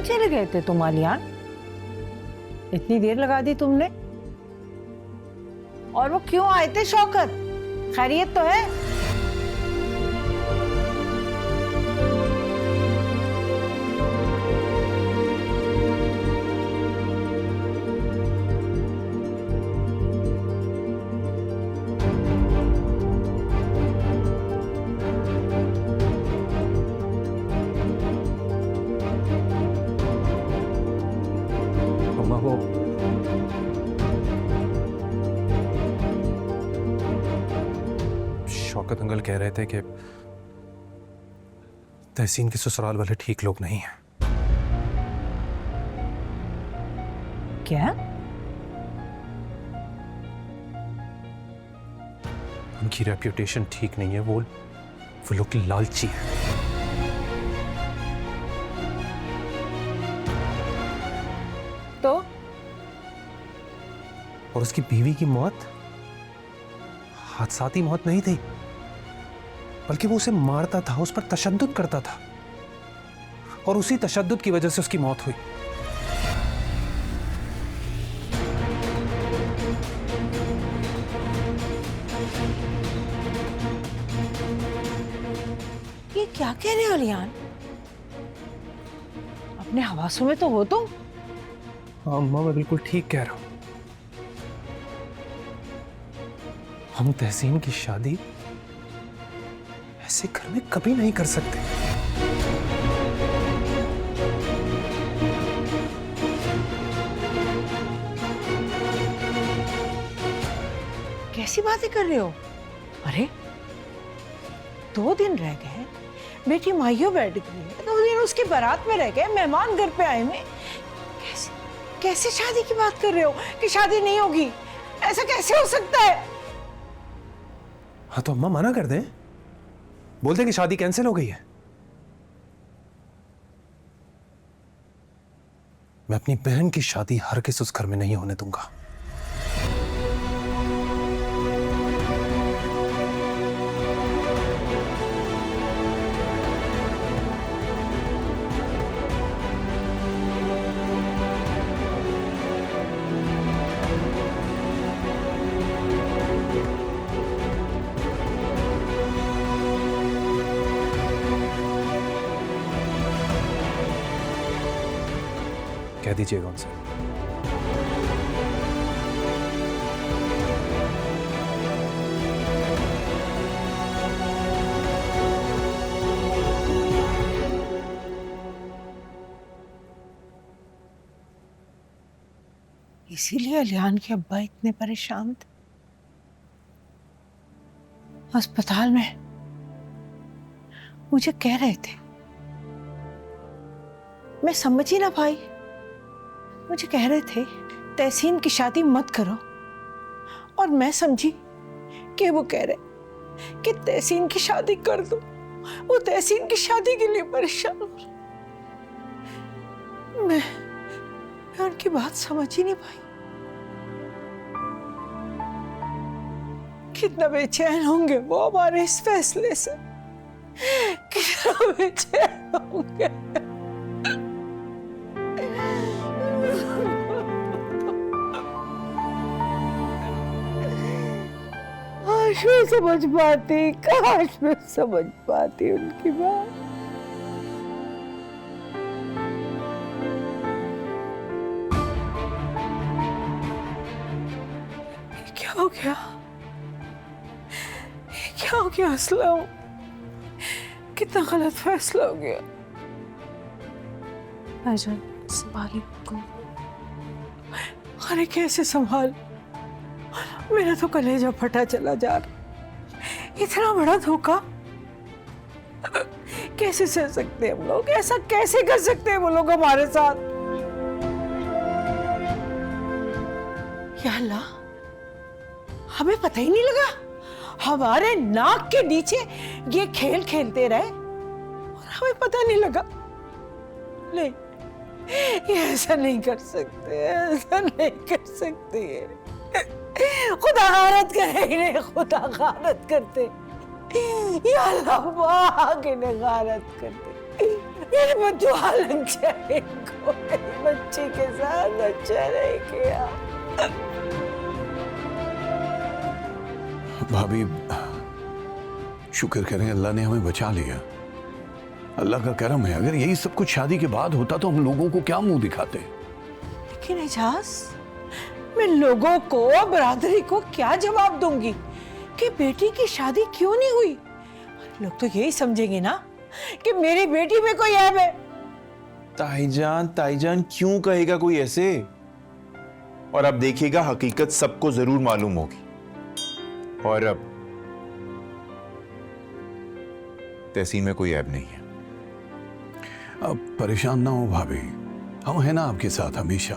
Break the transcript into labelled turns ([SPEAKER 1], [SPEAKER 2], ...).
[SPEAKER 1] चले गए थे तुम आलियान? इतनी देर लगा दी तुमने। और वो क्यों आए थे शौकत? खैरियत तो है?
[SPEAKER 2] वो शौकत अंकल कह रहे थे कि तहसीन के ससुराल वाले ठीक लोग नहीं हैं।
[SPEAKER 1] क्या?
[SPEAKER 2] उनकी रेप्यूटेशन ठीक नहीं है। वो लोग लालची हैं।
[SPEAKER 1] तो
[SPEAKER 2] और उसकी बीवी की मौत हादसाती मौत नहीं थी, बल्कि वो उसे मारता था, उस पर तशद्दुद करता था, और उसी तशद्दुद की वजह से उसकी मौत हुई।
[SPEAKER 1] ये क्या कह रहे हो लियान? अपने हवासों में तो हो तुम।
[SPEAKER 2] हाँ अम्मा, मैं बिल्कुल ठीक कह रहा हूं। हम तहसीन की शादी ऐसे घर में कभी नहीं कर सकते।
[SPEAKER 1] कैसी बातें कर रहे हो? अरे 2 दिन रह गए, बेटी माइयों बैठ गई है, 2 दिन उसकी बारात में रह गए, मेहमान घर पे आए हुए। कैसे शादी की बात कर रहे हो कि शादी नहीं होगी? ऐसा कैसे हो सकता है?
[SPEAKER 2] हाँ तो अम्मा मना कर दें, बोल दे कि शादी कैंसिल हो गई है। मैं अपनी बहन की शादी हरगिज़ उस घर में नहीं होने दूंगा। कह दीजिएगा उनसे।
[SPEAKER 1] इसीलिए अलियान के अब्बा इतने परेशान थे। अस्पताल में मुझे कह रहे थे, मैं समझ ही ना पाई। मुझे कह रहे थे तहसीन की शादी मत करो, और मैं समझी कि वो कह रहे कि तहसीन की शादी कर दो। वो तहसीन की शादी के लिए परेशान हो रहे। मैं उनकी बात समझ ही नहीं पाई। कितना बेचैन होंगे वो हमारे इस फैसले से, कितना बेचैन होंगे। काश मैं समझ पाती, काश मैं समझ पाती उनकी बात। क्या हो गया? क्या हो गया असलम? कितना गलत फैसला हो गया। भाईजान संभालिए को। अरे कैसे संभाल? मेरा तो कलेजा फटा चला जा रहा। इतना बड़ा धोखा कैसे सह सकते हैं हम लोग? ऐसा कैसे कर सकते हैं वो लोग हमारे साथ? या अल्लाह, हमें पता ही नहीं लगा। हमारे नाक के नीचे ये खेल खेलते रहे और हमें पता नहीं लगा। नहीं, ये ऐसा नहीं कर सकते, ऐसा नहीं कर सकते। खुदा गारत करे इन्हें, खुदा गारत करते। या अल्लाह पाक इन्हें गारत करते। मेरे बच्चों हालन चाहे को मेरी बच्ची के साथ अच्छा नहीं किया।
[SPEAKER 3] भाभी, शुक्र करें अल्लाह ने हमें बचा लिया। अल्लाह का करम है। अगर यही सब कुछ शादी के बाद होता तो हम लोगों को क्या मुंह दिखाते।
[SPEAKER 1] लेकिन एजाज, मैं लोगों को, बरादरी को क्या जवाब दूंगी कि बेटी की शादी क्यों नहीं हुई? लोग तो यही समझेंगे ना कि मेरी बेटी में कोई ऐब है।
[SPEAKER 4] ताईजान क्यों कहेगा कोई ऐसे? और अब देखिएगा हकीकत सबको जरूर मालूम होगी। और अब तहसीन में कोई ऐब नहीं है।
[SPEAKER 3] अब परेशान ना हो भाभी, हम हैं ना आपके साथ हमेशा।